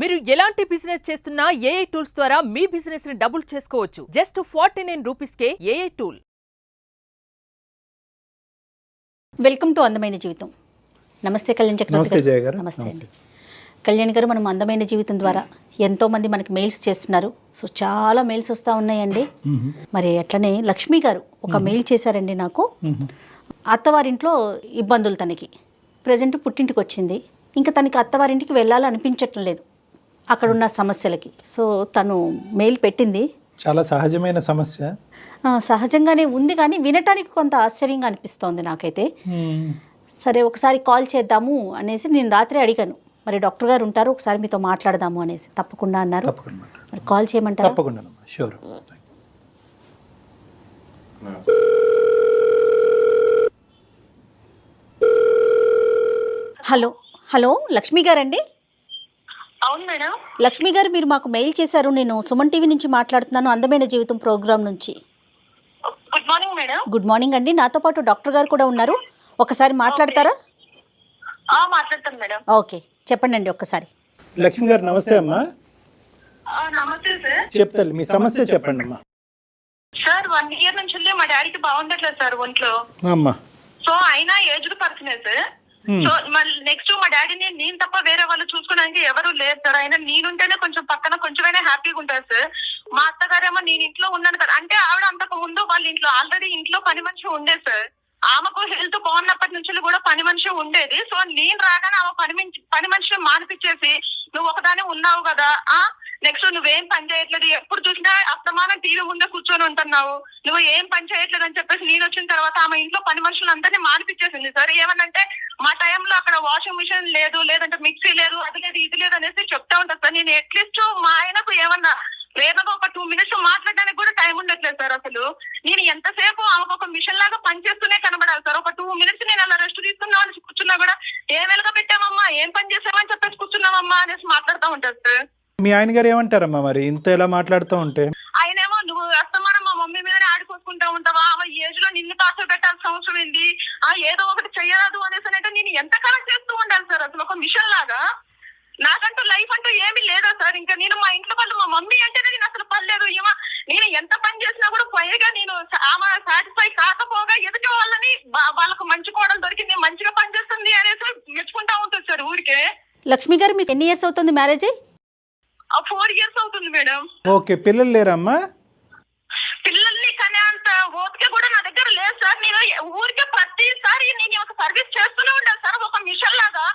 మీరు ఎలాంటి బిజినెస్ చేస్తున్నా ఏఐ టూల్స్ ద్వారా మీ బిజినెస్ ని డబుల్ చేసుకోవచ్చు. జస్ట్ 49 రూపీస్కే ఏఐ టూల్. వెల్కమ్ టు అందమైన జీవితం. నమస్తే కళ్యాణ్ చక్రవర్తి గారు. నమస్తే అండి కళ్యాణ్ గారు. మనం అందమైన జీవితం ద్వారా ఎంతో మంది మనకి మెయిల్స్ చేస్తున్నారు. సో చాలా మెయిల్స్ వస్తూ ఉన్నాయండి. మరి అట్లనే లక్ష్మి గారు ఒక మెయిల్ చేశారండి నాకు. అత్తవారింట్లో ఇబ్బందులు, తనకి ప్రజెంట్ పుట్టింటికి వచ్చింది, ఇంకా తనకి అత్తవారింటికి వెళ్ళాలనిపించటం లేదు అక్కడున్న సమస్యలకి. సో తను మెయిల్ పెట్టింది. చాలా సహజమైన సమస్య, సహజంగానే ఉంది, కానీ వినటానికి కొంత ఆశ్చర్యంగా అనిపిస్తోంది నాకైతే. సరే ఒకసారి కాల్ చేద్దాము అనేసి నేను రాత్రి అడిగాను. మరి డాక్టర్ గారు ఉంటారు, ఒకసారి మీతో మాట్లాడదాము అనేసి. తప్పకుండా అన్నారు. మరి కాల్ చేయమంటారా? తప్పకుండా, షూర్. హలో హలో, లక్ష్మి గారండి? అవును మేడం. లక్ష్మి గారు, మీరు మాకు మెయిల్ చేశారు. నేను సుమన్ టీవీ నుంచి మాట్లాడుతున్నాను, అందమైన జీవితం ప్రోగ్రామ్ నుంచి. Good morning madam. Good morning అండి. నాతో పాటు డాక్టర్ గారు కూడా ఉన్నారు, ఒకసారి మాట్లాడతారా? మాట్లాడతాను మేడం. ఓకే, చెప్పండి అండి ఒక్కసారి. లక్ష్మి గారు నమస్తే అమ్మా. నమస్తే సార్. చెప్తారు, మీ సమస్య చెప్పండి అమ్మా. సార్ 1 year నుంచి మా డాడీకి బాగుండట్లేదు సార్ ఒంట్లో. అమ్మా. సో అయినా ఏజ్డ్ పర్సనే సార్. సో మళ్ళీ నెక్స్ట్ మా డాడీని నేను తప్ప వేరే వాళ్ళు చూసుకోవడానికి ఎవరు లేరు సార్. అయినా నేనుంటేనే కొంచెం పక్కన కొంచెమైనా హ్యాపీగా ఉంటారు సార్. మా అత్తగారేమో నేను ఇంట్లో ఉన్నాను కదా అంటే, ఆవిడ అంతకు ముందు వాళ్ళ ఇంట్లో ఆల్రెడీ ఇంట్లో పని మనిషి ఉండేది సార్. ఆమెకు హెల్త్ బాగున్నప్పటి నుంచి కూడా పని మనిషి ఉండేది. సో నేను రాగానే ఆమె పని మనిషిని మానిపించేసి, నువ్వు ఒకదానే ఉన్నావు కదా, నెక్స్ట్ నువ్వేం పని చేయట్లేదు, ఎప్పుడు చూసినా అస్తమానం టీవీ ముందే కూర్చొని ఉంటున్నావు, నువ్వు ఏం పని చేయట్లేదు అని చెప్పేసి నేను వచ్చిన తర్వాత ఆమె ఇంట్లో పని మనుషులందరినీ మానిపించేసింది సార్. ఏమనంటే మా టైంలో అక్కడ వాషింగ్ మిషన్ లేదు, లేదంటే మిక్సీ లేదు, అది లేదు ఇది లేదు అనేసి చెప్తా ఉంటాను సార్. నేను అట్లీస్ట్ మా ఆయనకు ఏమన్నా వేదగా ఒక 2 minutes మాట్లాడడానికి కూడా టైం ఉండట్లేదు సార్. అసలు నేను ఎంతసేపు ఆమెకు ఒక మిషన్ లాగా పనిచేస్తూనే కనబడాలి సార్. ఒక 2 minutes నేను అలా రెస్ట్ తీసుకున్నా అని కూర్చున్నా కూడా, ఏం వెలుగా పెట్టామమ్మా, ఏం పని చేసామని చెప్పేసి కూర్చున్నామమ్మా అనేసి మాట్లాడుతూ ఉంటారు సార్. మీ ఆయన గారు ఏమంటారమ్మా మరి ఇంత ఎలా మాట్లాడుతూ ఉంటే? ఆయనేమో, నువ్వు అస్తమానం మా మమ్మీ మీదనే ఆడుకోసుకుంటా ఉంటావా, ఈ ఏజ్ లో నిన్ను టార్చర్ పెట్టాల్సిన అవసరం ఏంది, ఏదో ఒకటి చెయ్యరాదు అనేసి అంటే నేను ఎంత కరెక్ట్ చేస్తూ ఉండాలి సార్. అసలు ఒక మిషన్ లాగా నాకంటూ లైఫ్ అంటూ ఏమీ లేదా సార్. ఇంకా నేను మా ఇంట్లో వాళ్ళు, మా మమ్మీ అంటేనే నేను అసలు పర్లేదు, నేను ఎంత పని చేసినా కూడా పైగా నేను ఆమె సాటిస్ఫై కాకపోగా ఎదుటి వాళ్ళని వాళ్ళకు మంచి కోడలు దొరికింది, మంచిగా పని చేస్తుంది అనేసి మెచ్చుకుంటా ఉంటుంది సార్ ఊరికే. లక్ష్మి గారు, మీకు ఎన్ని ఇయర్స్ అవుతుంది మ్యారేజ్ అయ్యి? 4 years అవుతుంది మేడం. ఓకే, పిల్లలు లేరమ్మా? పిల్లల్ని కానీ అంత ఓపిక కూడా నా దగ్గర లేదు సార్. నేను ఊరికే ప్రతిసారి నేను ఒక సర్వీస్ చేస్తూనే ఉండాలి సార్, ఒక మిషన్ లాగా.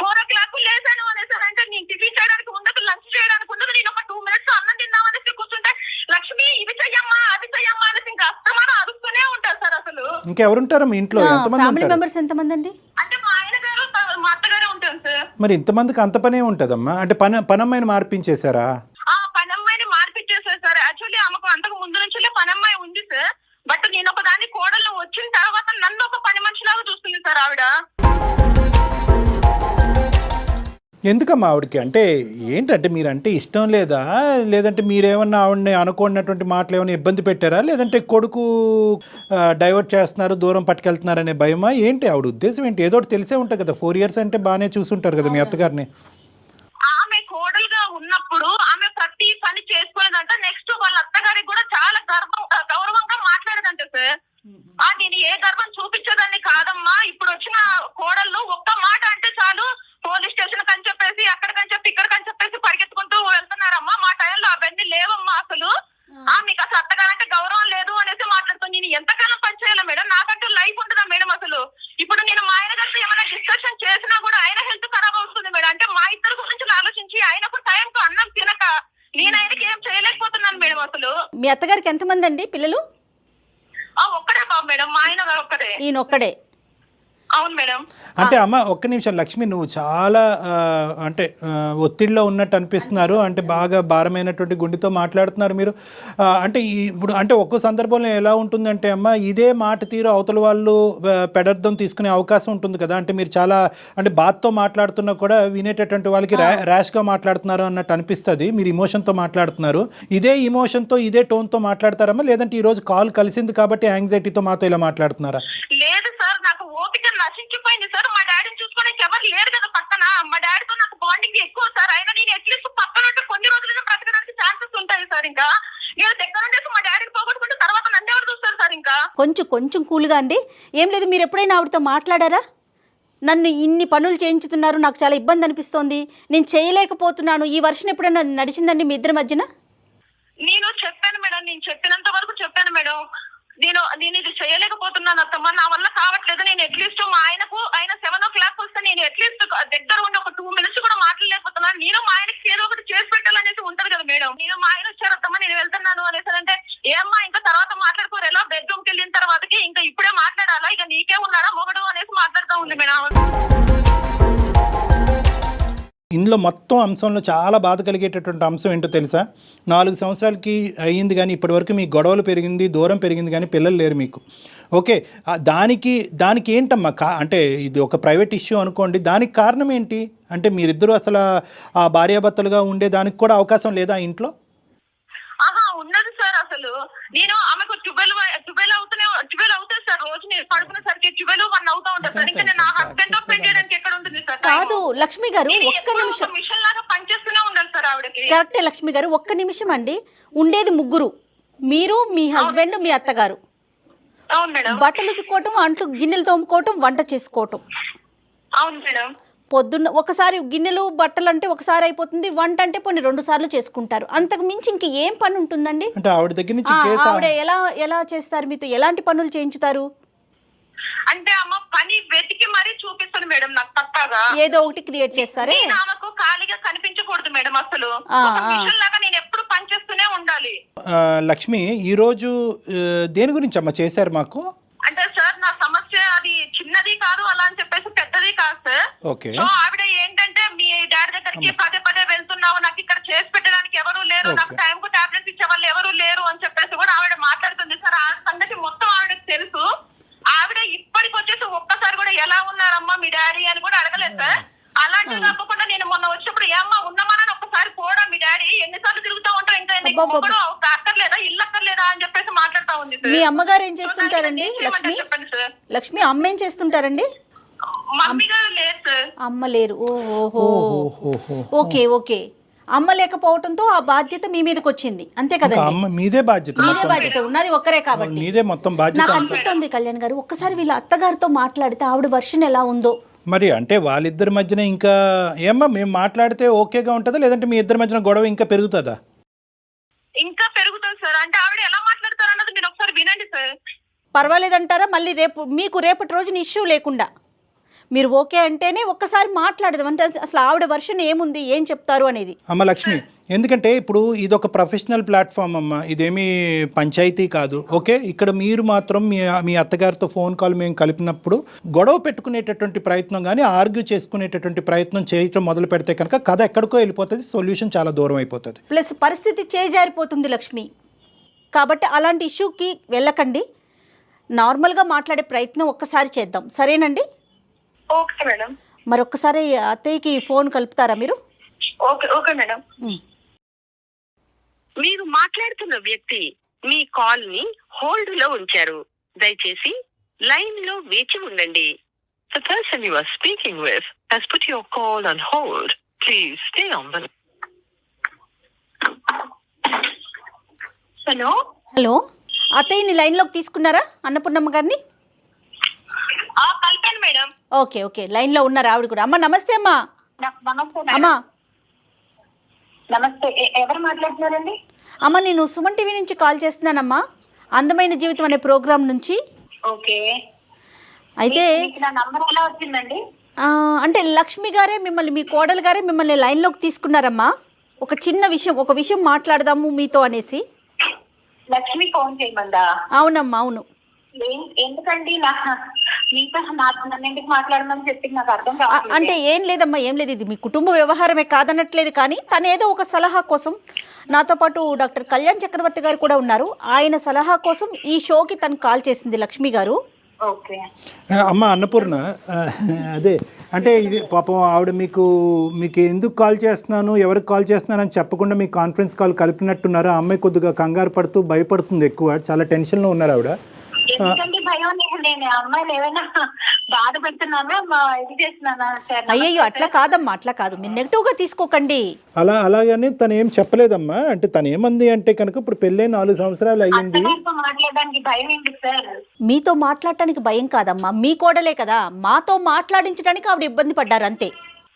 4 o'clock లేసాను అనేసి అంటే నేను టిఫిన్ చేయడానికి ఉండదు, లంచ్ చేయడానికి ఉండదు, నేను ఒక 2 minutes అన్నం తిందామనేసి కూర్చుంటే, లక్ష్మి ఇది చెయ్యమ్మా అది చెయ్యమ్మా అనేసి ఇంకా అస్తమానం అరుస్తూనే ఉంటారు సార్. అసలు ఇంకెవరుంటారు మీ ఇంట్లో? ఫ్యామిలీ మెంబర్స్ ఎంతమంది అండి? అంటే మా ఆయన గారు మా అత్తగారే ఉంటారు సార్. మరి ఇంతమందికి అంత పనే ఉంటదమ్మా? అంటే పనమ్మాయిని మార్పించేశారా? పనమ్మాయిని మార్పించేశారు సార్. యాక్చువల్లీ ఆమెకు అంతకు ముందు నుంచి పనమ్మాయి ఉంది సార్. బట్ నేను ఒక దాన్ని కోడలు వచ్చిన తర్వాత నన్ను ఒక పని మనిషిలాగా చూస్తుంది సార్ ఆవిడ. ఎందుకమ్మా ఆవిడకి? అంటే ఏంటంటే మీరంటే ఇష్టం లేదా, లేదంటే మీరేమన్నా ఆవిడని అనుకున్నటువంటి మాటలు ఏమైనా ఇబ్బంది పెట్టారా, లేదంటే కొడుకు డైవర్ట్ చేస్తున్నారు, దూరం పట్టుకెళ్తున్నారనే భయమా ఏంటి? ఆవిడ ఉద్దేశం ఏంటి? ఏదో ఒకటి తెలిసే ఉంటుంది కదా. 4 years అంటే బాగానే చూసుంటారు కదా మీ అత్తగారిని. ఆమె కోడలుగా ఉన్నప్పుడు ఆమె ప్రతి పని చేసుకునేదంట. నెక్స్ట్ వాళ్ళ అత్తగారికి కూడా చాలా గౌరవంగా మాట్లాడేదంట సార్. నేను ఏ గర్వం చూపించేదాన్ని కాదమ్మా, ఇప్పుడు వచ్చిన కోడళ్ళు ఒక్క మాట అంటే చాలు, పోలీస్ స్టేషన్ కని చెప్పేసి అక్కడికని చెప్పి ఇక్కడికని చెప్పేసి పరిగెత్తుకుంటూ వెళ్తున్నారమ్మా. మా టైంలో అవన్నీ లేవమ్మా. అసలు మీకు అసలు అత్తగారంటే గౌరవం లేదు అనేసి మాట్లాడుతాను. నేను ఎంతకాలం పని చేయాలి మేడం? నాకంటూ లైఫ్ ఉంటుందా మేడం? అసలు ఇప్పుడు నేను మా ఆయన గారితో ఏమైనా డిస్కషన్ చేసినా కూడా ఆయన హెల్త్ ఖరాబ్ అవుతుంది మేడం. అంటే మా ఇద్దరు గురించి ఆలోచించి ఆయనకు టైంకు అన్నం తినక నేను ఆయనకి ఏం చేయలేకపోతున్నాను మేడం. అసలు మీ అత్తగారికి ఎంతమంది అండి పిల్లలు? ఒక్కడే బాబు మేడం, మా ఆయన గారు ఒక్కడే. ఈయన ఒక్కడే? అవును మేడం. అంటే అమ్మ ఒక్క నిమిషం లక్ష్మి, నువ్వు చాలా అంటే ఒత్తిడిలో ఉన్నట్టు అనిపిస్తున్నారు. అంటే బాగా భారమైనటువంటి గుండెతో మాట్లాడుతున్నారు మీరు. అంటే ఇప్పుడు అంటే ఒక్కో సందర్భంలో ఎలా ఉంటుందంటే అమ్మ, ఇదే మాట తీరు అవతల వాళ్ళు పెడర్థం తీసుకునే అవకాశం ఉంటుంది కదా. అంటే మీరు చాలా అంటే బాధతో మాట్లాడుతున్నా కూడా వినేటటువంటి వాళ్ళకి ర్యాష్గా మాట్లాడుతున్నారు అన్నట్టు అనిపిస్తుంది. మీరు ఇమోషన్తో మాట్లాడుతున్నారు. ఇదే ఇమోషన్తో ఇదే టోన్తో మాట్లాడతారమ్మా, లేదంటే ఈరోజు కాల్ కలిసింది కాబట్టి యాంగ్జైటీతో మాతో ఇలా మాట్లాడుతున్నారా? లేదు సార్, నాకు ఓపిక నశించిపోయింది సార్. మా డాడీని చూసుకోవడానికి ఎవరు లేరు కదా కొంచెం కూల్గా అండి. ఏం లేదు, మీరు ఎప్పుడైనా ఆవిడతో మాట్లాడారా? నన్ను ఇన్ని పనులు చేయించుతున్నారు, నాకు చాలా ఇబ్బంది అనిపిస్తోంది, నేను చేయలేకపోతున్నాను, ఈ వర్షం ఎప్పుడైనా నడిచిందండి మీ ఇద్దరి మధ్యన? నేను చెప్పాను మేడం, నేను చెప్పినంత వరకు చెప్పాను మేడం. నేను ఇది చేయలేకపోతున్నాను అత్తమ్మ, నా వల్ల కావట్లేదు. నేను అట్లీస్ట్ మా ఆయన 7 o'clock వస్తే నేను అట్లీస్ట్ దగ్గర ఉండి ఒక 2 minutes కూడా మాట్లాడలేకపోతున్నాను. నేను మా ఆయనకి ఏదో ఒకటి చేసి పెట్టాలనేసి ఉంటది కదా మేడం. నేను మా ఆయన వచ్చారు అత్తమ్మ, నేను వెళ్తున్నాను అనేసి అంటే, ఏమ్మా ఇంకా తర్వాత మాట్లాడుకోరు, ఎలా బెడ్రూమ్కి వెళ్ళిన తర్వాతకి ఇంకా ఇప్పుడే మాట్లాడాలా, ఇక నీకే ఉన్నాడా మొగడు అనేసి మాట్లాడుతూ ఉంది మేడం. ఇందులో మొత్తం అంశంలో చాలా బాధ కలిగేటటువంటి అంశం ఏంటో తెలుసా? 4 సంవత్సరాలకి అయ్యింది కానీ ఇప్పటివరకు మీ గొడవలు పెరిగింది, దూరం పెరిగింది, కానీ పిల్లలు లేరు మీకు. ఓకే, దానికి ఏంటమ్మా అంటే ఇది ఒక ప్రైవేట్ ఇష్యూ అనుకోండి, దానికి కారణం ఏంటి? అంటే మీరిద్దరూ అసలు ఆ భార్యాభర్తలుగా ఉండే దానికి కూడా అవకాశం లేదా ఇంట్లో? ఉన్నది సార్. అసలు నేను ఆమెకు 12 అవుతుంది సార్, రోజు నేను పడుకునేసరికి 12-1 అవుతా ఉంటుంది సార్. ఇంకా నా హస్బెండ్ తో స్పెండ్ చేయడానికి ఎక్కడ ఉంటుంది సార్? కాదు లక్ష్మి గారు, ఒక్క నిమిషం. మిషన్ లాగా పనిచేస్తూనే ఉండాలి సార్ ఆవిడకి. కరెక్టే లక్ష్మి గారు, ఒక్క నిమిషం అండి. ఉండేది 3, మీరు, మీ హస్బెండ్, మీ అత్తగారు. అవును మేడం. బట్టలు ఉతుక్కోవటం, అంట్లు గిన్నెలు తోముకోవటం, వంట చేసుకోవటం. అవును మేడం. పొద్దున్న ఒకసారి గిన్నెలు బట్టలు అంటే ఒకసారి అయిపోతుంది, వంట అంటే పోనీ 2 సార్లు చేసుకుంటారు. అంతకు మించి ఇంక ఏం పని ఉంటుందండి? అంటే ఆవిడ దగ్గర నుంచి ఆవిడ ఎలా చేస్తారు మీతో? ఎలాంటి పనులు చేయించుతారు? అంటే అమ్మ పని వెతికి మరీ చూపిస్తుంది మేడం నాకు పక్కాగా. ఏదో ఒకటి క్రియేట్ చేస్తారే. ఆమెకు ఖాళీగా కనిపించకూడదు మేడం అసలు. మిషన్ లాగా నేను ఎప్పుడు పని చేస్తూనే ఉండాలి. లక్ష్మి, ఈ రోజు దేని గురించి అమ్మ చేశారు మాకు? అంటే సార్ నా సమస్య అది చిన్నది కాదు అలా అని చెప్పేసి పెద్దది కాదు సార్. ఓకే. సో ఆవిడ ఏంటంటే మీ డాడీ దగ్గరికి పదే వెళ్తున్నావు, నాకు ఇక్కడ చేసి పెట్టడానికి ఎవరు లేరు, నాకు టైం కు టాబ్లెట్స్ ఇచ్చే వాళ్ళు ఎవరు లేరు అని చెప్పేసి కూడా ఆవిడ మాట్లాడుతుంది సార్. ఆ సంగతి మొత్తం ఆవిడకి తెలుసు. ఆవిడ ఇప్పటికి వచ్చేసి ఒక్కసారి కూడా ఎలా ఉన్నారమ్మా మీ డాడీ అని కూడా అడగలేదు సార్. అలాంటివి కాకుండా నేను మొన్న వచ్చినప్పుడు ఏమ్మా ఉన్నామని ఒక్కసారి పోడా మీ డాడీ ఎన్నిసార్లు తిరుగుతూ ఉంటావు, ఇంకా అక్కర్లేదా, ఇల్లు అక్కర్లేదా అని చెప్పేసి మాట్లాడుతా ఉంది. మీ అమ్మగారు ఏం చేస్తుంటారండి లక్ష్మి? లక్ష్మి అమ్మ ఏం చేస్తుంటారండి? మమ్మీ గారు లేదు సార్. అమ్మ లేరు. ఓకే. అమ్మ లేకపోవడంతో ఆ బాధ్యత మీ మీదకి వచ్చింది, అంతే కదండి? మీదే బాధ్యత ఉన్నది ఒక్కరే కాబట్టి నాకు అనిపిస్తుంది కళ్యాణ్ గారు, ఒక్కసారి వీళ్ళ అత్తగారితో మాట్లాడితే ఆవిడ వర్షన్ ఎలా ఉందో. మరి అంటే వాళ్ళిద్దరి మధ్యన ఇంకా ఏమ్మా మేము మాట్లాడితే ఓకేగా ఉంటుందా, లేదంటే మీ ఇద్దరి మధ్యన గొడవ ఇంకా పెరుగుతుందా? ఇంకా పెరుగుతుంది సార్. అంటే ఆవిడ ఎలా మాట్లాడతారు అన్నది మీరు ఒకసారి వినండి సార్. పర్వాలేదంటారా? మళ్ళీ రేపటి రోజున ఇష్యూ లేకుండా మీరు ఓకే అంటేనే ఒక్కసారి మాట్లాడదాం. అంటే అసలు ఆవిడ వర్షన్ ఏముంది, ఏం చెప్తారు అనేది. అమ్మ లక్ష్మి, ఎందుకంటే ఇప్పుడు ఇదొక ప్రొఫెషనల్ ప్లాట్ఫామ్ అమ్మ, ఇదేమీ పంచాయతీ కాదు. ఓకే, ఇక్కడ మీరు మాత్రం మీ అత్తగారితో ఫోన్ కాల్ మేము కలిపినప్పుడు గొడవ పెట్టుకునేటటువంటి ప్రయత్నం కానీ ఆర్గ్యూ చేసుకునేటటువంటి ప్రయత్నం చేయటం మొదలు పెడితే కనుక కథ ఎక్కడికో వెళ్ళిపోతుంది, సొల్యూషన్ చాలా దూరం అయిపోతుంది, ప్లస్ పరిస్థితి చేజారిపోతుంది లక్ష్మి. కాబట్టి అలాంటి ఇష్యూకి వెళ్ళకండి, నార్మల్గా మాట్లాడే ప్రయత్నం ఒక్కసారి చేద్దాం, సరేనండి? Okay madam. మరొక్కసారి అత్తయ్యకి ఫోన్ కలుపుతారా మీరు? Okay madam. మీరు మాట్లాడుతున్న వ్యక్తి మీ కాల్ ని హోల్డ్ లో ఉంచారు, దయచేసి లైన్ లో వేచి ఉండండి. The person you are speaking with has put your call on hold. Please stay on the. Hello, అత్తయ్యని లైన్లోకి తీసుకున్నారా అన్నపూర్ణమ్మ గారిని? కలిపాను మేడం. ఓకే, లైన్లో ఉన్నారు ఆవిడ కూడా. అమ్మ నమస్తే. అమ్మా అమ్మా నమస్తే, ఎవరు మాట్లాడుతున్నారండి? అమ్మ నేను సుమన్ టీవీ నుంచి కాల్ చేస్తున్నానమ్మా, అందమైన జీవితం అనే ప్రోగ్రామ్ నుంచి. ఓకే. అయితే నా నంబర్ ఎలా వచ్చిందండి? అంటే లక్ష్మి గారే మిమ్మల్ని, మీ కోడలు గారే మిమ్మల్ని లైన్లోకి తీసుకున్నారమ్మా. ఒక విషయం మాట్లాడదాము మీతో అనేసి. లక్ష్మి ఫోన్ చేయమందా? అవునమ్మా, అవును. ఎందుకండి మీతో నన్నెందుకు మాట్లాడమని చెప్పి నాకు అర్థం కాదు. అంటే ఏం లేదమ్మా, ఇది మీ కుటుంబ వ్యవహారమే కాదనట్లేదు, కానీ తను ఏదో ఒక సలహా కోసం, నాతో పాటు డాక్టర్ కళ్యాణ్ చక్రవర్తి గారు కూడా ఉన్నారు, ఆయన సలహా కోసం ఈ షోకి తను కాల్ చేసింది లక్ష్మి గారు. అమ్మ అన్నపూర్ణ, అదే అంటే ఇది పాపం ఆవిడ మీకు ఎందుకు కాల్ చేస్తున్నాను, ఎవరికి కాల్ చేస్తున్నాను అని చెప్పకుండా మీకు కాన్ఫరెన్స్ కాల్ కలిపినట్టున్నారు. ఆ అమ్మాయి కొద్దిగా కంగారు పడుతూ భయపడుతుంది, ఎక్కువ చాలా టెన్షన్లో ఉన్నారు ఆవిడ. ఎందుకంటే భయం నేను అమ్మాయిని ఏమైనా బాధ పెడుతున్నానా ఇది చేస్తున్నానా సార్? అయ్యయ్యో అట్లా కాదమ్మా, అట్లా కాదు, మీరు నెగిటివ్గా తీసుకోకండి. అలాగని తను ఏం చెప్పలేదమ్మా. అంటే తను ఏమంది అంటే కనుక ఇప్పుడు పెళ్ళై 4 సంవత్సరాలు అయ్యింది, మాట్లాడడానికి భయం ఏంటి సార్? మీతో మాట్లాడటానికి భయం కాదమ్మా, మీ కోడలే కదా, మాతో మాట్లాడించడానికి ఆవిడ ఇబ్బంది పడ్డారు అంతే.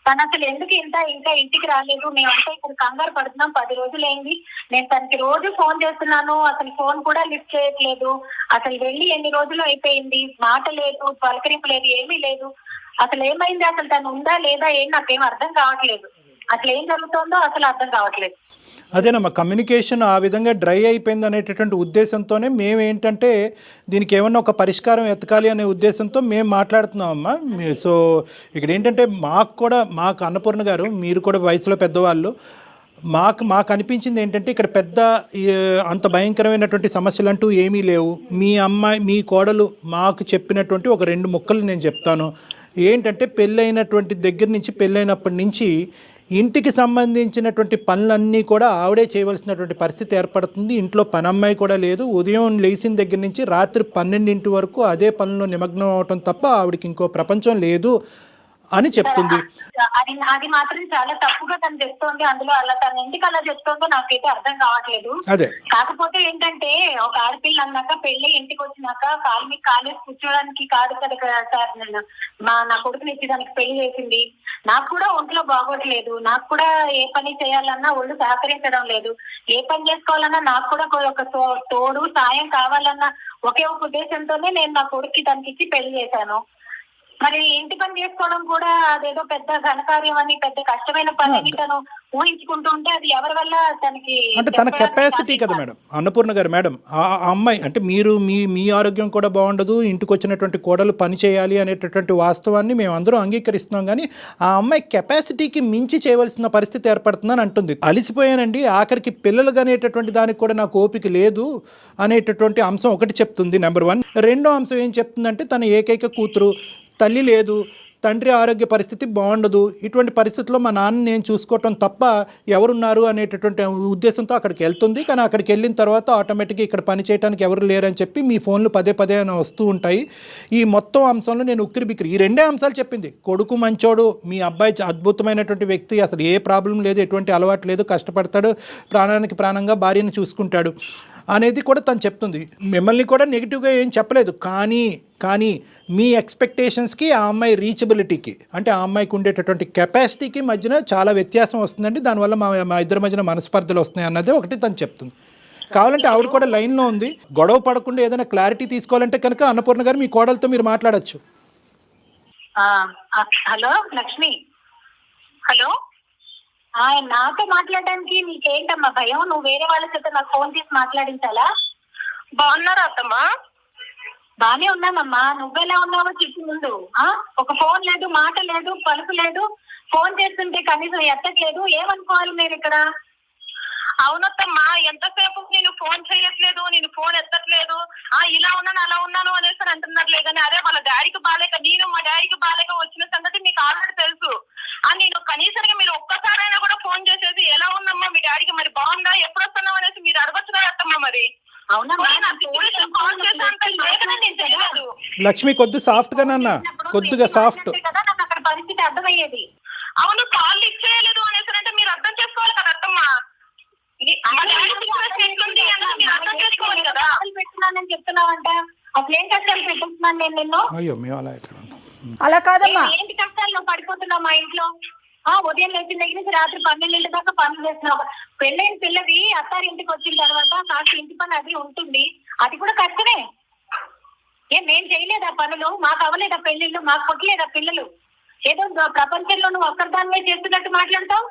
తను అసలు ఎందుకు ఇంకా ఇంటికి రాలేదు, మేమంతా ఇక్కడ కంగారు పడుతున్నాం, 10 రోజులు అయింది, నేను తనకి రోజు ఫోన్ చేస్తున్నాను, అసలు ఫోన్ కూడా లిఫ్ట్ చేయట్లేదు, అసలు వెళ్ళి ఎన్ని రోజులు అయిపోయింది, మాట లేదు, పలకరింపు లేదు, ఏమీ లేదు, అసలు ఏమైంది, అసలు తను ఉందా లేదా ఏం నాకేం అర్థం కావట్లేదు, అసలు ఏం జరుగుతుందో అసలు అర్థం కావట్లేదు. అదేనమ్మా, కమ్యూనికేషన్ ఆ విధంగా డ్రై అయిపోయింది అనేటటువంటి ఉద్దేశంతోనే మేము ఏంటంటే దీనికి ఏమన్నా ఒక పరిష్కారం ఎతకాలి అనే ఉద్దేశంతో మేము మాట్లాడుతున్నామమ్మా. సో ఇక్కడ ఏంటంటే మాకు అన్నపూర్ణ గారు, మీరు కూడా వయసులో పెద్దవాళ్ళు, మాకు అనిపించింది ఏంటంటే ఇక్కడ పెద్ద అంత భయంకరమైనటువంటి సమస్యలు అంటూ ఏమీ లేవు. మీ కోడలు మాకు చెప్పినటువంటి ఒక 2 ముక్కలు నేను చెప్తాను. ఏంటంటే పెళ్ళైనటువంటి దగ్గర నుంచి, పెళ్ళైనప్పటి నుంచి ఇంటికి సంబంధించినటువంటి పనులన్నీ కూడా ఆవిడే చేయవలసినటువంటి పరిస్థితి ఏర్పడుతుంది. ఇంట్లో పనమ్మాయి కూడా లేదు. ఉదయం లేచిన దగ్గర నుంచి రాత్రి 12 వరకు అదే పనుల్లో నిమగ్నం అవటం తప్ప ఆవిడకి ఇంకో ప్రపంచం లేదు అని చెప్తుంది. అది మాత్రం చాలా తప్పుగా తను చెప్తోంది. అందులో అలా తను ఎందుకు అలా చెప్తోందో నాకైతే అర్థం కావట్లేదు. అదే కాకపోతే ఏంటంటే ఒక ఆడపిల్ల అన్నాక పెళ్లి ఇంటికి వచ్చినాక కాలు మీద కాలేసి కూర్చోడానికి కాదు కదా సార్. నేను నా కొడుకుని ఇచ్చేదానికి పెళ్లి చేసింది. నాకు కూడా ఒంట్లో బాగోట్లేదు. నాకు కూడా ఏ పని చేయాలన్నా ఒళ్ళు సహకరించడం లేదు. ఏ పని చేసుకోవాలన్నా నాకు కూడా ఒక తోడు సాయం కావాలన్నా ఒకే ఒక ఉద్దేశంతోనే నేను నా కొడుక్కి తనకి ఇచ్చి పెళ్లి చేశాను. మరి ఇంటి పని చేసుకోవడం కూడా అదేదో పెద్ద ఘనకార్యం అని, పెద్ద కష్టమైన పని అని తను ఊహించుకుంటూ ఉంటే అది ఎవరి వల్ల తనకి, అంటే తన కెపాసిటీ కదా మేడం. అన్నపూర్ణ గారు మేడం, ఆ అమ్మాయి అంటే మీరు మీ ఆరోగ్యం కూడా బాగుండదు, ఇంటికి వచ్చినటువంటి కోడలు పని చేయాలి అనేటటువంటి వాస్తవాన్ని మేము అందరూ అంగీకరిస్తున్నాం. కానీ ఆ అమ్మాయి కెపాసిటీకి మించి చేయవలసిన పరిస్థితి ఏర్పడుతుందని అంటుంది. అలిసిపోయానండి, ఆఖరికి పిల్లలు అనేటటువంటి దానికి కూడా నాకు ఓపిక లేదు అనేటటువంటి అంశం ఒకటి చెప్తుంది, నెంబర్ 1. రెండో అంశం ఏం చెప్తుందంటే తన ఏకైక కూతురు, తల్లి లేదు, తండ్రి ఆరోగ్య పరిస్థితి బాగుండదు, ఇటువంటి పరిస్థితుల్లో మా నాన్న నేను చూసుకోవటం తప్ప ఎవరున్నారు అనేటటువంటి ఉద్దేశంతో అక్కడికి వెళ్తుంది. కానీ అక్కడికి వెళ్ళిన తర్వాత ఆటోమేటిక్గా ఇక్కడ పని చేయడానికి ఎవరు లేరని చెప్పి మీ ఫోన్లు పదే వస్తూ ఉంటాయి. ఈ మొత్తం అంశంలో నేను ఉక్కిరిబిక్కిరి ఈ 2 అంశాలు చెప్పింది. కొడుకు మంచోడు, మీ అబ్బాయి అద్భుతమైనటువంటి వ్యక్తి, అసలు ఏ ప్రాబ్లం లేదు, ఎటువంటి అలవాటు లేదు, కష్టపడతాడు, ప్రాణానికి ప్రాణంగా భార్యను చూసుకుంటాడు అనేది కూడా తను చెప్తుంది. మిమ్మల్ని కూడా నెగిటివ్గా ఏం చెప్పలేదు. కానీ మీ ఎక్స్పెక్టేషన్స్కి ఆ అమ్మాయి రీచబిలిటీకి, అంటే ఆ అమ్మాయికి ఉండేటటువంటి కెపాసిటీకి మధ్యన చాలా వ్యత్యాసం వస్తుందండి. దానివల్ల మా ఇద్దరి మధ్యన మనస్పర్ధలు వస్తున్నాయి అన్నదే ఒకటి తను చెప్తుంది. కావాలంటే ఆవిడ కూడా లైన్లో ఉంది. గొడవ పడకుండా ఏదైనా క్లారిటీ తీసుకోవాలంటే కనుక అన్నపూర్ణ గారు మీ కోడలతో మీరు మాట్లాడచ్చు. Hello Lakshmi, hello. నాతో మాట్లాడడానికి నీకేంటమ్మా భయం? నువ్వు వేరే వాళ్ళ చేత నాకు ఫోన్ చేసి మాట్లాడించాలా? బాగున్నారా అత్తమ్మా? బానే ఉన్నామమ్మా. నువ్వెలా ఉన్నావో చెప్పు ముందు. ఒక ఫోన్ లేదు, మాట లేదు, పలుకు లేదు. ఫోన్ చేస్తుంటే కనీసం ఎత్తట్లేదు. ఏమనుకోవాలి నేను ఇక్కడ? అవునత్తమ్మా, ఎంతసేపు నేను ఫోన్ చేయట్లేదు, నేను ఫోన్ ఎత్తట్లేదు, ఇలా ఉన్నాను అలా ఉన్నాను అనేసి అంటున్నట్లే. కానీ అదే వాళ్ళ డాడీకి బాలేక, నేను మా డాడీకి బాలేక వచ్చిన సంగతి మీకు ఆల్రెడీ తెలుసు. నేను కనీసంగా మీరు ఒక్కసారైనా కూడా ఫోన్ చేసేసి ఎలా ఉన్నామ్మా మీ డాడీకి, మరి బాగుందా, ఎప్పుడు వస్తున్నావు అనేసి మీరు అడగొచ్చు కదా అత్తమ్మా. మరి లక్ష్మి కొద్ది సాఫ్ట్ గా నాన్న, కొద్దిగా సాఫ్ట్ కదా, నాకు అక్కడ పరిస్థితి అర్థమయ్యేది. అవును, కాల్ ఇచ్చేయలేదు అనేసి అంటే మీరు అర్థం చేసుకోవాలి కదా అత్తమ్మా. పెట్టున్నానని చెప్తున్నావంట, అసలు ఏం కష్టాలు పెట్టిస్తున్నాను నేను నిన్ను? అయ్యో మేము అలా ఎక్కడ అలా కాదమ్మా. ఏంటి కష్టాలు పడిపోతున్నావు మా ఇంట్లో? ఉదయం లేచిన దగ్గర నుంచి రాత్రి 12 దాకా పనులు చేస్తున్నావు. పెళ్ళైన పిల్లవి అత్తారి ఇంటికి వచ్చిన తర్వాత కాస్త ఇంటి పని అది ఉంటుంది, అది కూడా కష్టమే. నేను చేయలేదా పనులు? మాకు అవ్వలేదా పెళ్లిళ్ళు? మాకు పుట్టలేదా పిల్లలు? ఏదో ప్రపంచంలో నువ్వు ఒక్కరిదాన్నే చేస్తున్నట్టు మాట్లాడతావు.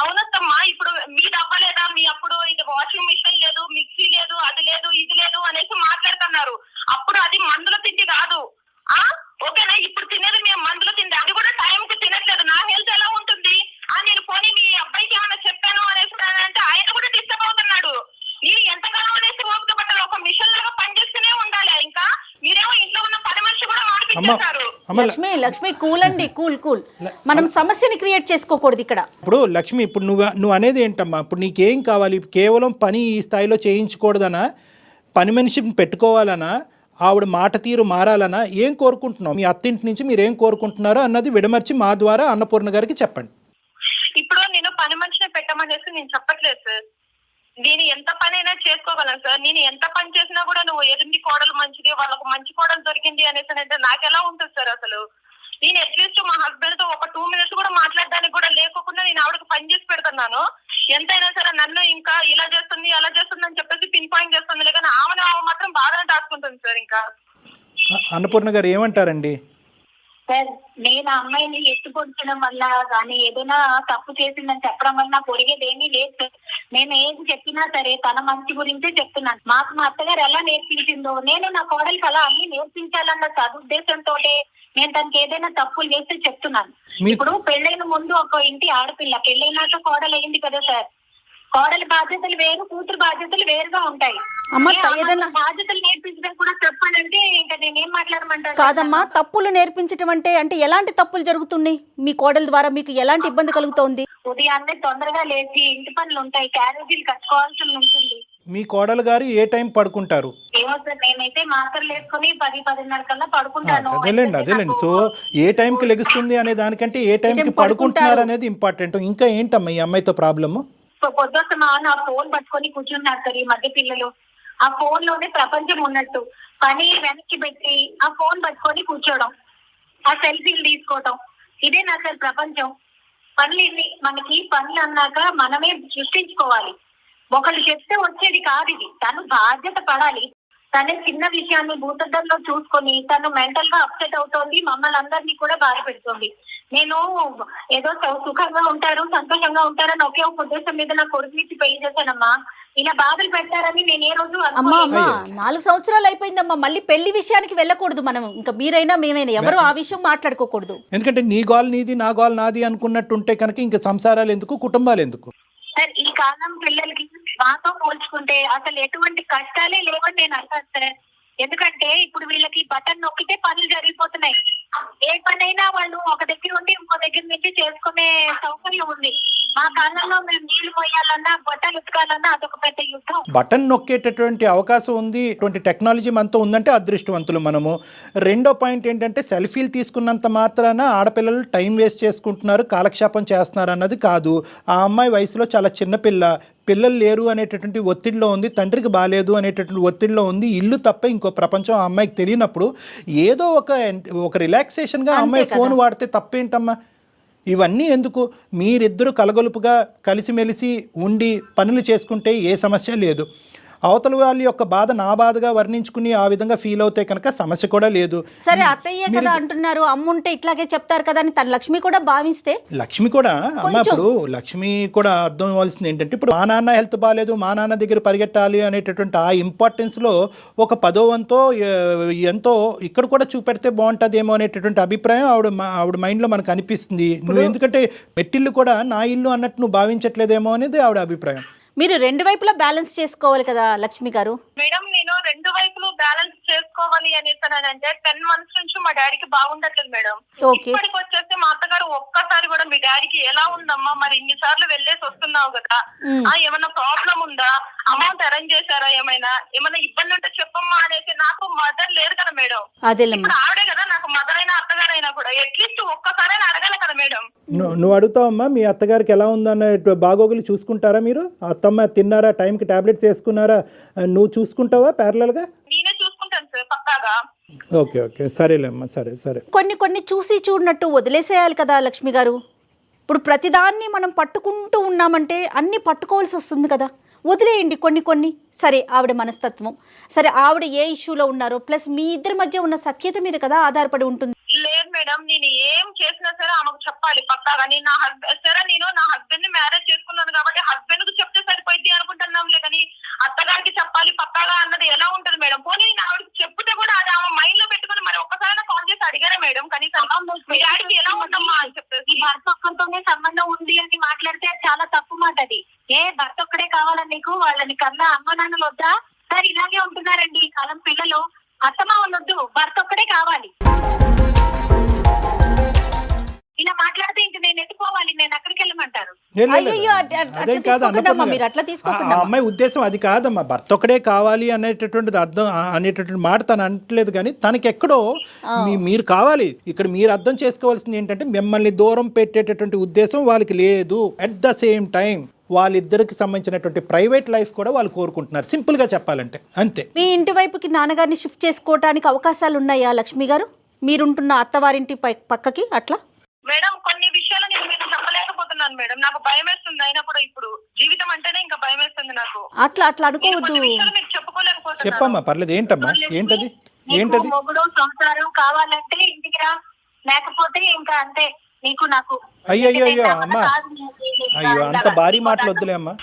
అవునత్తమ్మా, ఇప్పుడు మీరు అవ్వలేదా? మీ అప్పుడు ఇది వాషింగ్ మిషన్ లేదు, మిక్సీ లేదు, అది లేదు, ఇది లేదు అనేసి మాట్లాడుతున్నారు. అప్పుడు అది మందుల తిండి కాదు, ఓకేనా? ఇప్పుడు తినేది మేము మందుల తిండి, అది కూడా టైంకి తినట్లేదు. నా హెల్త్ ఎలా ఉంటుంది? నేను పోనీ మీ అబ్బాయికి ఏమైనా చెప్పాను అనేసి అంటే ఆయన కూడా డిస్టర్బ్ అవుతున్నాడు. మీరు ఎంతకాలం అనేసి ఓపిక పట్టాలి? ఒక మిషన్ లాగా పనిచేస్తూనే ఉండాలి. ఇంకా మీరేమో ఇంట్లో ఉన్న 10 మనిషి కూడా మాడిపించేస్తారు. లక్ష్మి లక్ష్మి కూల్ అండి, కూల్. మనం సమస్యని క్రియేట్ చేసుకోకూడదు ఇక్కడ. ఇప్పుడు లక్ష్మి, ఇప్పుడు నువ్వు అనేది ఏంటమ్మా? ఇప్పుడు నీకేం కావాలి? కేవలం పని ఈ స్థాయిలో చేయించకూడదనా, పని మనిషిని పెట్టుకోవాలనా, ఆవిడ మాట తీరు మారాలనా, ఏం కోరుకుంటున్నావు? మీ అత్తింటి నుంచి మీరు ఏం కోరుకుంటున్నారో అన్నది విడమర్చి మా ద్వారా అన్నపూర్ణ గారికి చెప్పండి. ఇప్పుడు నేను పని మనిషిని పెట్టమనేసి నేను చెప్పట్లేదు సార్. నేను ఎంత పని అయినా చేసుకోగలను సార్. నేను ఎంత పని చేసినా కూడా నువ్వు ఎదుటి కోడలు మంచిది, వాళ్ళకు మంచి కోడలు దొరికింది అనేసి అంటే నాకు ఎలా ఉంటుంది సార్? అసలు నేను అట్లీస్ట్ మా హస్బెండ్ తో ఒక 2 minutes కూడా మాట్లాడడానికి కూడా లేకుండా నేను ఆవిడకి పని చేసి పెడుతున్నాను. ఎంతైనా సరే నన్ను ఇంకా ఇలా చేస్తుంది అలా చేస్తుంది అని చెప్పేసి పిన్ పాయింట్ చేస్తుంది, కానీ ఆమె మాత్రం బాగానే దాచుకుంటుంది సార్. ఇంకా అన్నపూర్ణ గారు ఏమంటారండి? సార్, నేను ఆ అమ్మాయిని ఎత్తుకొచ్చడం వల్ల కానీ ఏదైనా తప్పు చేసిందని చెప్పడం వల్ల నాకు ఒరిగేది ఏమీ లేదు సార్. నేను ఏది చెప్పినా సరే తన మంచి గురించే చెప్తున్నాను. మాకు మా అత్తగారు ఎలా నేర్పించిందో నేను నా కోడలికి అలా అన్ని నేర్పించాలన్న సదుద్దేశంతో నేను తనకి ఏదైనా తప్పులు చేస్తే చెప్తున్నాను. ఇప్పుడు పెళ్ళైన ముందు ఒక ఇంటి ఆడపిల్ల, పెళ్ళైనాక కోడలు అయింది కదా సార్. కోడలి బాధ్యతలు వేరు, కూతురు బాధ్యతలు వేరుగా ఉంటాయి. బాధ్యతలు నేర్పించడం కూడా చెప్పాలంటే ఇంకా నేనేం మాట్లాడమంటాను? కాదమ్మా, తప్పులు నేర్పించడం అంటే ఎలాంటి తప్పులు జరుగుతున్నాయి మీ కోడల ద్వారా? మీకు ఎలాంటి ఇబ్బంది కలుగుతోంది? ఉదయాన్నే తొందరగా లేచి ఇంటి పనులు ఉంటాయి, క్యారేజీలు కట్టుకోవాల్సి ఉంటుంది. మీ కోడలు గారు ఏ టైం పడుకుంటారు? ఏమో సార్, నేనైతే మాత్రలు వేసుకుని 10-10:30 కల్లా పడుకుంటాను. అదేలేండి. సో ఏ టైంకి లెగుస్తుంది అనే దానికంటే ఏ టైంకి పడుకుంటున్నారు అనేది ఇంపార్టెంట్. ఇంకా ఏంటమ్మా ఈ అమ్మాయితో ప్రాబ్లము? పొద్దున్న మా ఆ ఫోన్ పట్టుకొని కూర్చున్నారు సార్ ఈ మధ్య పిల్లలు. ఆ ఫోన్ లోనే ప్రపంచం ఉన్నట్టు పని వెనక్కి పెట్టి ఆ ఫోన్ పట్టుకొని కూర్చోవడం, ఆ సెల్ఫీలు తీసుకోవడం, ఇదే నా సార్ ప్రపంచం. పనులు మనకి పనులు అన్నాక మనమే సృష్టించుకోవాలి. ఒకళ్ళు చెప్తే వచ్చేది కాదు ఇది. తను బాధ్యత పడాలి. తనే చిన్న విషయాన్ని భూతద్దంలో చూసుకొని తను మెంటల్ గా అప్సెట్ అవుతోంది, మమ్మల్ని అందరినీ కూడా బాధ పెడుతోంది. నేను ఏదో సుఖంగా ఉంటారు, సంతోషంగా ఉంటారని ఒకే ఒక ఉద్దేశం మీద నా కొడుకు నుంచి పెళ్లి చేశానమ్మా. ఇలా బాధలు పెట్టారని నేను ఏ రోజు అమ్మా 4 సంవత్సరాలు అయిపోయిందమ్మా. మళ్ళీ పెళ్లి విషయానికి వెళ్ళకూడదు మనం. ఇంకా మీరైనా మేమైనా ఎవరు ఆ విషయం మాట్లాడుకోకూడదు. ఎందుకంటే నీ గోల్ నీది, నా గోల్ నాది అనుకున్నట్టుంటే కనుక ఇంకా సంసారాలు ఎందుకు, కుటుంబాలు ఎందుకు? సార్, ఈ కాలం పిల్లలకి మాతో పోల్చుకుంటే అసలు ఎటువంటి కష్టాలే లేవని నేను అంటాను సార్. ఎందుకంటే ఇప్పుడు వీళ్ళకి బటన్ నొక్కితే పనులు జరిగిపోతున్నాయి. ఏ పనైనా వాళ్ళు ఒక దగ్గర ఉండి ఇంకో దగ్గర నుంచి చేసుకునే సౌకర్యం ఉంది. మా కాలంలో మేము నీళ్లు పోయాలన్నా బట్టలు ఉతకాలన్నా అదొక పెద్ద యుద్ధం. బటన్ నొక్కేటటువంటి అవకాశం ఉంది, ఇటువంటి టెక్నాలజీ మనతో ఉందంటే అదృష్టవంతులు మనము. రెండో పాయింట్ ఏంటంటే సెల్ఫీలు తీసుకున్నంత మాత్రాన ఆడపిల్లలు టైం వేస్ట్ చేసుకుంటున్నారు, కాలక్షేపం చేస్తున్నారు అన్నది కాదు. ఆ అమ్మాయి వయసులో చాలా చిన్నపిల్ల, పిల్లలు లేరు అనేటటువంటి ఒత్తిడిలో ఉంది, తండ్రికి బాగాలేదు అనేటటువంటి ఒత్తిడిలో ఉంది. ఇల్లు తప్ప ఇంకో ప్రపంచం ఆ అమ్మాయికి తెలియనప్పుడు ఏదో ఒక రిలాక్సేషన్గా ఆ అమ్మాయి ఫోన్ వాడితే తప్పేంటమ్మా? ఇవన్నీ ఎందుకు? మీరిద్దరూ కలగొలుపుగా కలిసిమెలిసి ఉండి పనులు చేసుకుంటే ఏ సమస్య లేదు. అవతల వాళ్ళ యొక్క బాధ నా బాధగా వర్ణించుకుని ఆ విధంగా ఫీల్ అవుతే కనుక సమస్య కూడా లేదు. సరే, అత్తయ్య కదా అంటున్నారు, అమ్ముంటే ఇట్లాగే చెప్తారు కదా అని తన లక్ష్మి కూడా భావిస్తే, లక్ష్మి కూడా అమ్మ, ఇప్పుడు లక్ష్మి కూడా అర్థం అవ్వాల్సింది ఏంటంటే, ఇప్పుడు మా నాన్న హెల్త్ బాగాలేదు, మా నాన్న దగ్గర పరిగెట్టాలి అనేటటువంటి ఆ ఇంపార్టెన్స్లో ఒక 10వ వంతో ఎంతో ఇక్కడ కూడా చూపెడితే బాగుంటుందేమో అనేటటువంటి అభిప్రాయం ఆవిడ మైండ్లో మనకు అనిపిస్తుంది. నువ్వు ఎందుకంటే మెట్టిల్లు కూడా నా ఇల్లు అన్నట్టు నువ్వు భావించట్లేదేమో అనేది ఆవిడ అభిప్రాయం. మీరు 2 వైపులా బ్యాలెన్స్ చేసుకోవాలి కదా లక్ష్మి గారు. మేడం, నేను 2 వైపులు బ్యాలెన్స్ చేసుకోవాలి అనేసానంటే 10 months నుంచి మా డాడీకి బాగుండట్లేదు మేడం. ఇప్పటికి వచ్చేసి మా అత్తగారు ఒక్కసారి కూడా మీ డాడీకి ఎలా ఉందమ్మా, మరి ఇన్ని సార్లు వెళ్ళేసి వస్తున్నావు కదా, ఏమన్నా ప్రాబ్లం ఉందా, అమౌంట్ అరేంజ్ చేశారా, ఏమైనా ఇబ్బంది ఉంటే చెప్పమ్మా అనేసి. నాకు మదర్ లేరు కదా మేడం, ఇప్పుడు ఆవిడే కదా నాకు మదర్ అయినా అత్తగారైనా కూడా. అట్లీస్ట్ ఒక్కసారైనా అడగాలి కదా మేడం. నువ్వు అడుగుతావమ్మా, మీ అత్తగారికి ఎలా ఉందన్న బాగోగులు చూసుకుంటారా మీరు? అత్తమ్మ తిన్నారా, టైంకి టాబ్లెట్స్ వేసుకున్నారా, నువ్వు చూసుకుంటావా ప్యారలల్గా? నేనే చూసుకుంటాను సార్ పక్కాగా. ఓకే సరేలేమ్మా, సరే. కొన్ని చూసి చూడనట్టు వదిలేసేయాలి కదా లక్ష్మి గారు. ఇప్పుడు ప్రతిదాన్ని మనం పట్టుకుంటూ ఉన్నామంటే అన్ని పట్టుకోవాల్సి వస్తుంది కదా. వదిలేయండి కొన్ని. సరే, ఆవిడ మనస్తత్వం, సరే ఆవిడ ఏ ఇష్యూలో ఉన్నారో, ప్లస్ మీ ఇద్దరి మధ్య ఉన్న సఖ్యత మీద కదా ఆధారపడి ఉంటుంది. లేదు మేడం, నేను ఏం చేసినా సరే ఆమెకు చెప్పాలి పక్కాగా. నేను నా హస్బెండ్ ని మ్యారేజ్ చేసుకున్నాను కాబట్టి హస్బెండ్ కు చెప్తే సరిపోయింది అనుకుంటున్నాంలే, కానీ అత్తగారికి చెప్పాలి పక్కాగా అన్నది ఎలా ఉంటది మేడం? పోనీ నేను ఆవిడకి చెప్తే కూడా అది ఆమె మైండ్ లో పెట్టుకుని మరి ఒక్కసారి ఫోన్ చేసి అడిగారా మేడం కనీసం మీ డాడీకి ఎలా ఉందమ్మా అని చెప్పేసి? భర్త ఒక్కరితోనే సంబంధం ఉంది అని మాట్లాడితే చాలా తప్పు మాట అది. భర్త ఒక్కడే కావాలని నీకు? వాళ్ళని కన్నా అమ్మ నాన్నలు వద్దా సార్? ఇలాగే ఉంటున్నారండి ఈ కాలం పిల్లలు. అత్తమ్మ వాళ్ళు వద్దు, భర్త ఒక్కడే కావాలి. లేదు, లేదు, అయ్యయ్యో, అట్లా అదేం కాదు తీసుకోకండమ్మా, అన్నపూర్ణ మీరు గారు. అట్లా ఆ తీసుకోకండమ్మా. అమ్మాయి ఉద్దేశం అది కాదమ్మా, భర్త ఒక్కడే కావాలి అనేటటువంటిది అర్థం అనేటటువంటి మాట తను అనట్లేదు, కానీ తనకి ఎక్కడో మీరు కావాలి. ఇక్కడ మీరు అర్థం చేసుకోవాల్సింది ఏంటంటే మిమ్మల్ని దూరం పెట్టేటటువంటి ఉద్దేశం వాళ్ళకి లేదు. అట్ ద సేమ్ టైం వాళ్ళిద్దరికి సంబంధించినటువంటి ప్రైవేట్ లైఫ్ కూడా వాళ్ళు కోరుకుంటున్నారు, సింపుల్ గా చెప్పాలంటే అంతే. మీ ఇంటి వైపుకి నాన్నగారిని షిఫ్ట్ చేసుకోవడానికి అవకాశాలు ఉన్నాయా లక్ష్మి గారు? మీరుంటున్న అత్తవారింటి పక్కకి అట్లా? మేడం కొన్ని విషయాలు నేను మీకు చెప్పలేకపోతున్నాను మేడం. నాకు భయం వేస్తుంది. అయినప్పుడు ఇప్పుడు జీవితం అంటేనే ఇంకా భయం వేస్తుంది నాకు. అట్లా అనుకోవద్దు. కొన్ని విషయాలు మీకు చెప్పుకోలేకపోతున్నాను. చెప్పమ్మా, పర్లేదు. ఏంటమ్మా, ఏంటది? ఏంటది? మొగుడు సంసారం కావాలంటే ఇంటికి రా, లేకపోతే ఇంకా అంతే నీకు నాకు. అయ్యో అమ్మా, అయ్యో అంత భారీ మాటలు వద్దులే అమ్మా.